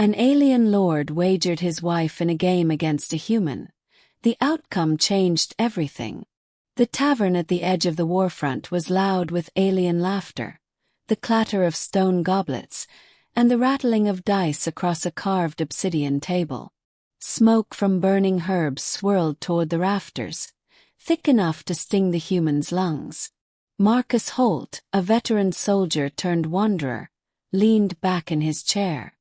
An alien lord wagered his wife in a game against a human. The outcome changed everything. The tavern at the edge of the warfront was loud with alien laughter, the clatter of stone goblets, and the rattling of dice across a carved obsidian table. Smoke from burning herbs swirled toward the rafters, thick enough to sting the human's lungs. Marcus Holt, a veteran soldier turned wanderer, leaned back in his chair.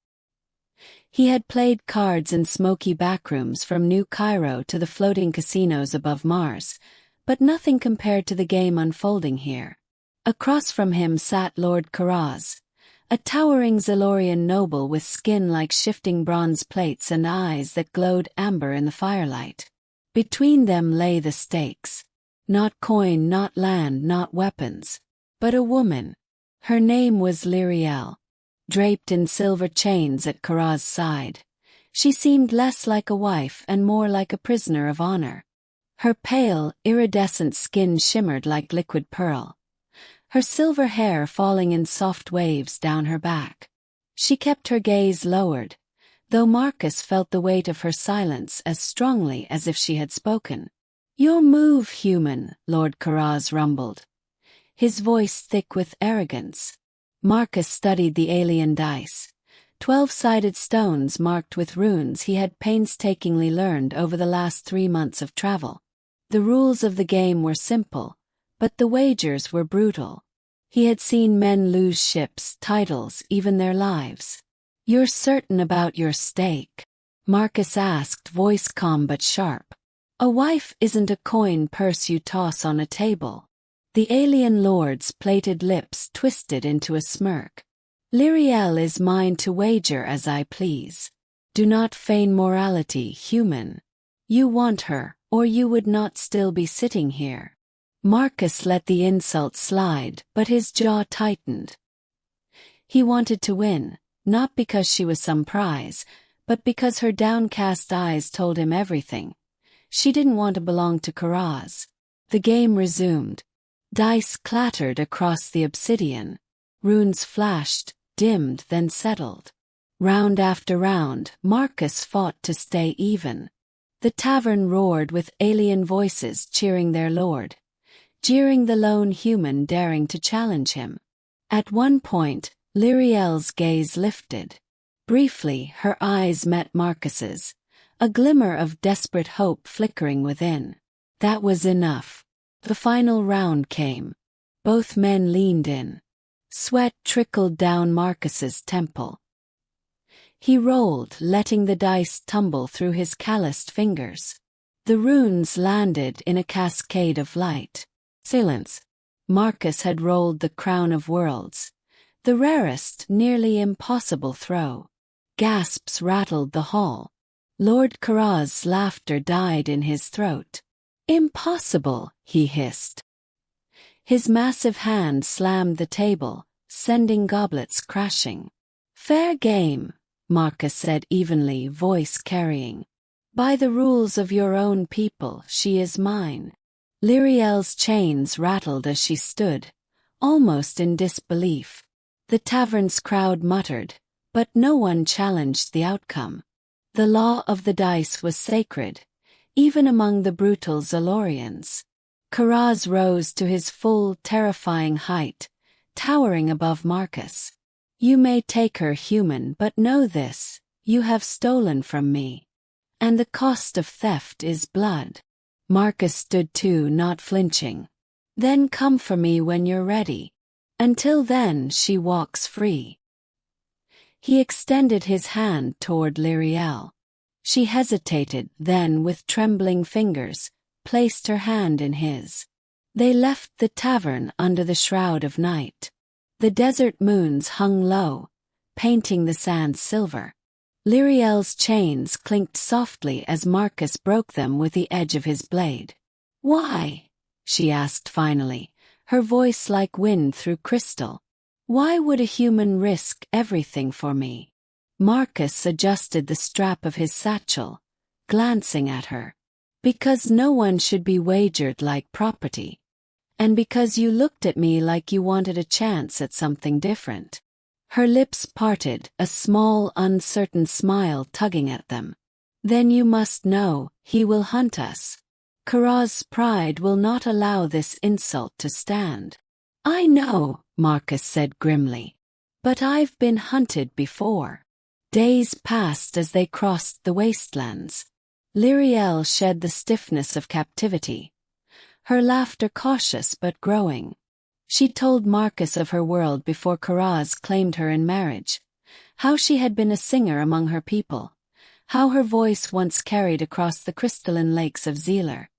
He had played cards in smoky backrooms from New Cairo to the floating casinos above Mars, but nothing compared to the game unfolding here. Across from him sat Lord Karaz, a towering Zalorian noble with skin like shifting bronze plates and eyes that glowed amber in the firelight. Between them lay the stakes. Not coin, not land, not weapons, but a woman. Her name was Lyrielle. Draped in silver chains at Karaz's side, she seemed less like a wife and more like a prisoner of honor. Her pale, iridescent skin shimmered like liquid pearl, her silver hair falling in soft waves down her back. She kept her gaze lowered, though Marcus felt the weight of her silence as strongly as if she had spoken. "Your move, human," Lord Karaz rumbled, his voice thick with arrogance. Marcus studied the alien dice, 12-sided stones marked with runes he had painstakingly learned over the last 3 months of travel. The rules of the game were simple, but the wagers were brutal. He had seen men lose ships, titles, even their lives. "You're certain about your stake?" Marcus asked, voice calm but sharp. "A wife isn't a coin purse you toss on a table." The alien lord's plated lips twisted into a smirk. "Lyrielle is mine to wager as I please. Do not feign morality, human. You want her, or you would not still be sitting here." Marcus let the insult slide, but his jaw tightened. He wanted to win, not because she was some prize, but because her downcast eyes told him everything. She didn't want to belong to Karaz. The game resumed. Dice clattered across the obsidian. Runes flashed, dimmed, then settled. Round after round, Marcus fought to stay even. The tavern roared with alien voices cheering their lord, jeering the lone human daring to challenge him. At one point, Lyrielle's gaze lifted. Briefly, her eyes met Marcus's, a glimmer of desperate hope flickering within. That was enough. The final round came. Both men leaned in. Sweat trickled down Marcus's temple. He rolled, letting the dice tumble through his calloused fingers. The runes landed in a cascade of light. Silence. Marcus had rolled the crown of worlds, the rarest, nearly impossible throw. Gasps rattled the hall. Lord Karaz's laughter died in his throat. "Impossible," he hissed. His massive hand slammed the table, sending goblets crashing. "Fair game," Marcus said evenly, voice carrying. "By the rules of your own people, she is mine." Lyrielle's chains rattled as she stood, almost in disbelief. The tavern's crowd muttered, but no one challenged the outcome. The law of the dice was sacred, even among the brutal Zalorians. Karaz rose to his full, terrifying height, towering above Marcus. "You may take her, human, but know this, you have stolen from me. And the cost of theft is blood." Marcus stood too, not flinching. "Then come for me when you're ready. Until then, she walks free." He extended his hand toward Lyrielle. She hesitated, then with trembling fingers, placed her hand in his. They left the tavern under the shroud of night. The desert moons hung low, painting the sands silver. Lyrielle's chains clinked softly as Marcus broke them with the edge of his blade. "Why?" she asked finally, her voice like wind through crystal. "Why would a human risk everything for me?" Marcus adjusted the strap of his satchel, glancing at her. "Because no one should be wagered like property. And because you looked at me like you wanted a chance at something different." Her lips parted, a small, uncertain smile tugging at them. Then you must know, he will hunt us. Karaz's pride will not allow this insult to stand. I know, Marcus said grimly. But I've been hunted before. Days passed as they crossed the wastelands. Lyrielle shed the stiffness of captivity. Her laughter cautious but growing. She told Marcus of her world before Karaz claimed her in marriage. How she had been a singer among her people. How her voice once carried across the crystalline lakes of Zealer.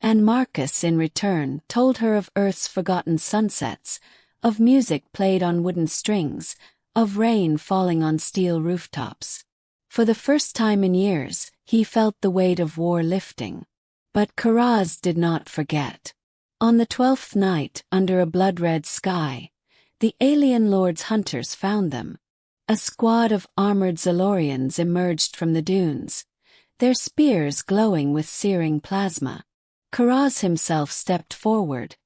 And Marcus, in return, told her of Earth's forgotten sunsets, of music played on wooden strings, of rain falling on steel rooftops. For the first time in years, he felt the weight of war lifting. But Karaz did not forget. On the 12th night, under a blood-red sky, the alien lord's hunters found them. A squad of armored Zalorians emerged from the dunes, their spears glowing with searing plasma. Karaz himself stepped forward,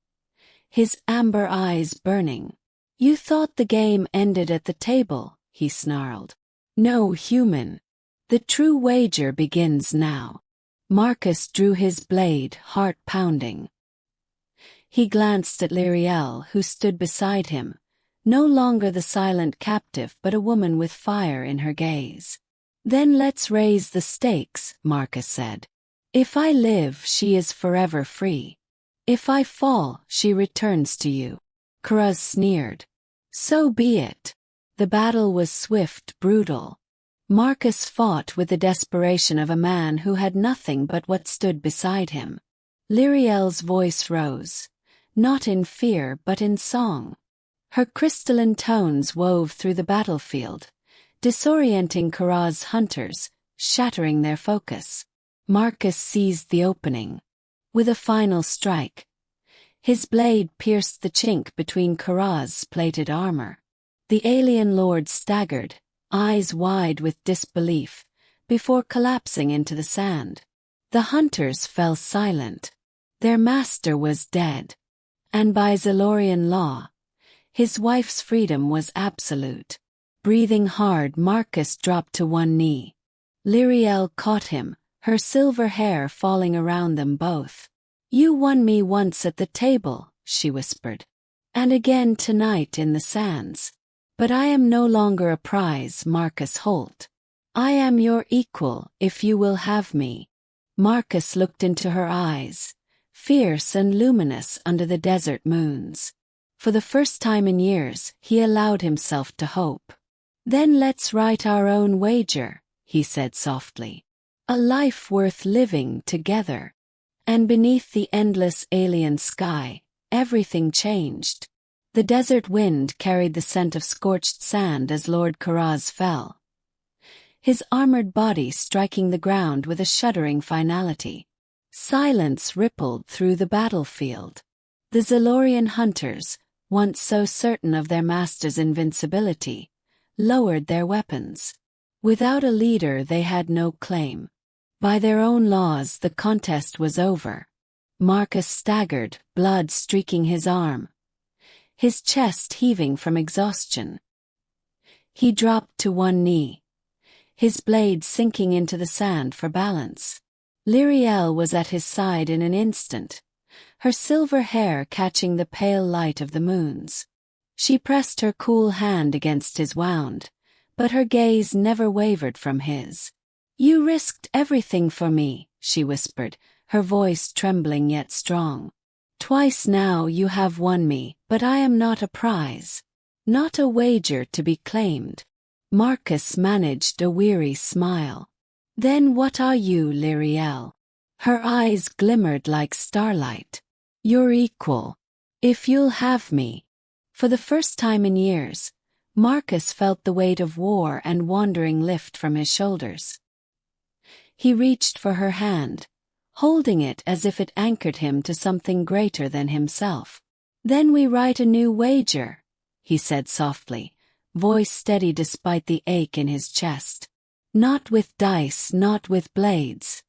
his amber eyes burning. You thought the game ended at the table, he snarled. No, human. The true wager begins now. Marcus drew his blade, heart pounding. He glanced at Lyrielle, who stood beside him, no longer the silent captive but a woman with fire in her gaze. Then let's raise the stakes, Marcus said. If I live, she is forever free. If I fall, she returns to you. Karaz sneered. So be it. The battle was swift, brutal. Marcus fought with the desperation of a man who had nothing but what stood beside him. Lyrielle's voice rose, not in fear but in song. Her crystalline tones wove through the battlefield, disorienting Karaz's hunters, shattering their focus. Marcus seized the opening. With a final strike, his blade pierced the chink between Karaz's plated armor. The alien lord staggered, eyes wide with disbelief, before collapsing into the sand. The hunters fell silent. Their master was dead. And by Zalorian law, his wife's freedom was absolute. Breathing hard, Marcus dropped to one knee. Lyrielle caught him, her silver hair falling around them both. You won me once at the table, she whispered. And again tonight in the sands. But I am no longer a prize, Marcus Holt. I am your equal, if you will have me. Marcus looked into her eyes, fierce and luminous under the desert moons. For the first time in years, he allowed himself to hope. Then let's write our own wager, he said softly. A life worth living together. And beneath the endless alien sky, everything changed. The desert wind carried the scent of scorched sand as Lord Karaz fell, his armored body striking the ground with a shuddering finality. Silence rippled through the battlefield. The Zalorian hunters, once so certain of their master's invincibility, lowered their weapons. Without a leader they had no claim. By their own laws the contest was over. Marcus staggered, blood streaking his arm, his chest heaving from exhaustion. He dropped to one knee, his blade sinking into the sand for balance. Lyrielle was at his side in an instant, her silver hair catching the pale light of the moons. She pressed her cool hand against his wound, but her gaze never wavered from his. You risked everything for me, she whispered, her voice trembling yet strong. Twice now you have won me, but I am not a prize. Not a wager to be claimed. Marcus managed a weary smile. Then what are you, Lyrielle? Her eyes glimmered like starlight. Your equal. If you'll have me. For the first time in years, Marcus felt the weight of war and wandering lift from his shoulders. He reached for her hand, holding it as if it anchored him to something greater than himself. Then we write a new wager, he said softly, voice steady despite the ache in his chest. Not with dice, not with blades.